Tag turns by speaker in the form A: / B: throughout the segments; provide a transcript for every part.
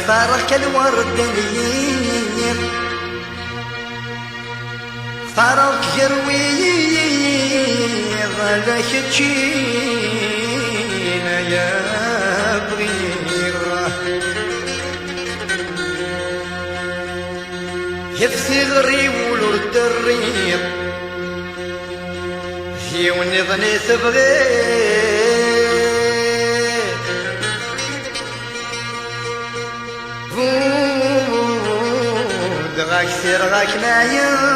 A: اختارك الورد النير اختارك يروي ظلك تشينا يا بغير يفسي غري ولد الريم هي ونظني تبغي غاك سير غاك معايا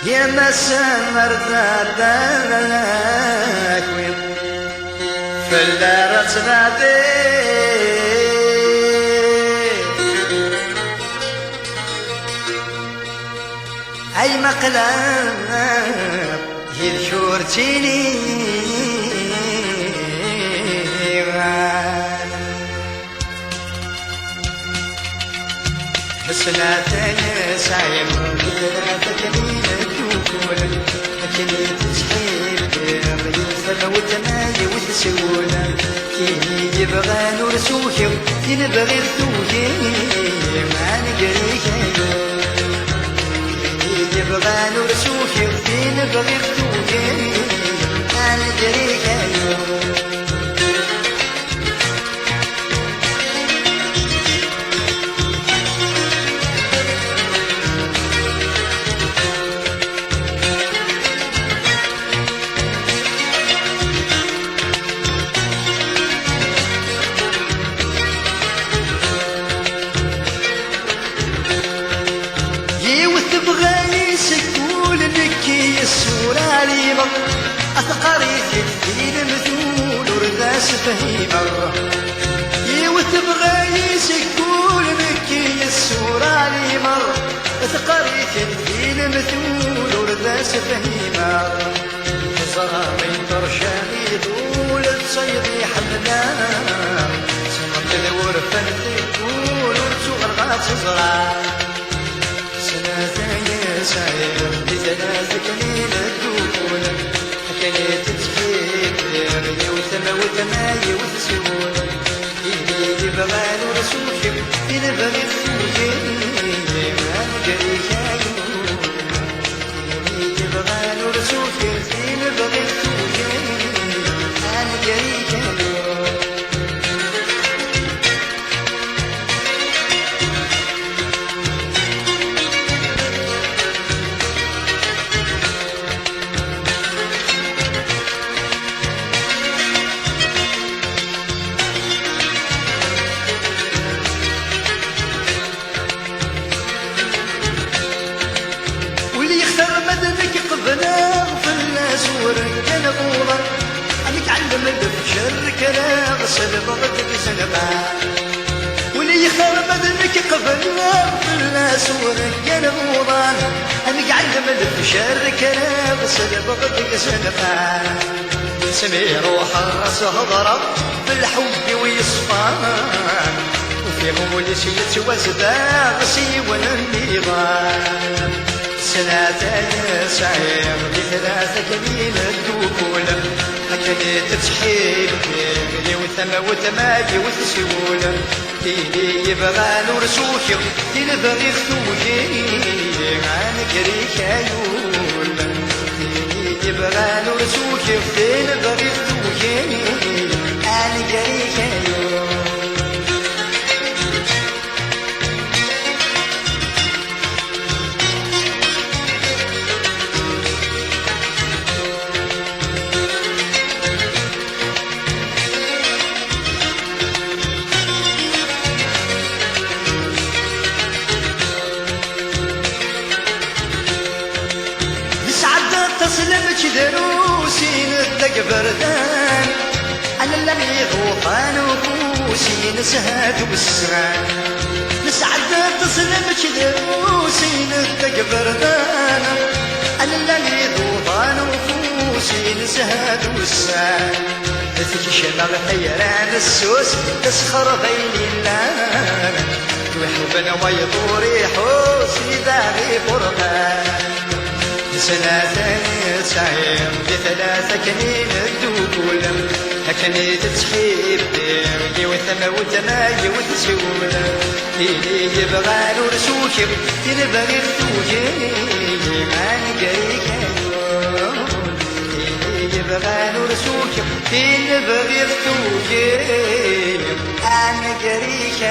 A: يا مسامر ذاك وين فلارة نادي أي مقلب يلشورتيني بسناتي سايم بثلاثة كمين الدوكول أكلي تسحيب بيوثم وتماي وتسولة كيني يبغى نور سوكي ينبغي الدوكي ما نقريك يبغى نور سوكي ينبغي الدوكي ما نقريك أثقريت الدين مذول ورداس فهيمة يوث بغايس يقول مكي السورة لي مر أثقريت الدين مذول ورداس فهيمة زرع من ترشاني طول تصيدي حمنا سمرت الورفة تقول ورسوغ الغاط زرع سنازاي ساير بزنازك ليل الدول كانت تجيب غيرني وتماي وتسول إلي يبغى نور سوكي ينبغي السوكي ما نقريك عيون إلي يبغى نور سوكي ينبغي السوكي ما نقريك عيون ورجال غورا عليك علم الفجر كلا غسل بغدك سنبا واللي يخرب ذنك قبل في الناس ورجال غورا عليك علم الفجر كلا غسل بغدك سنبا سمي روح الراس هضرب بالحب ويصفى وفي مولش يتوزدا غسي ولا النظام سنتين سعير بثلاثة كمين الدوكولة لكني تتحيل بيني وثما وتماجي وتسولة كيني يبغى نور سوكي ينبغي الثوكي عن قريك عيون كيني يبغى نور سوكي ينبغي الثوكي عن قريك عيون تسلمك دروسي ندق بردان على اللي غوطان وبوسي نسهد والسران نسعد تسلمك دروسي ندق بردان على اللي غوطان وبوسي نسهد والسران تكشمغ حيران السوس تسخر بين اللان ويحبنا ويطور يحوس يداغي برقان سنة سعيم بثلاثة كنين الدول هكني تتحيب ديري وثما وثماي وتسول إلي يبغى نرسوك تنبغي الثوجي ما نقريك إلي يبغى نرسوك تنبغي الثوجي أنا قريك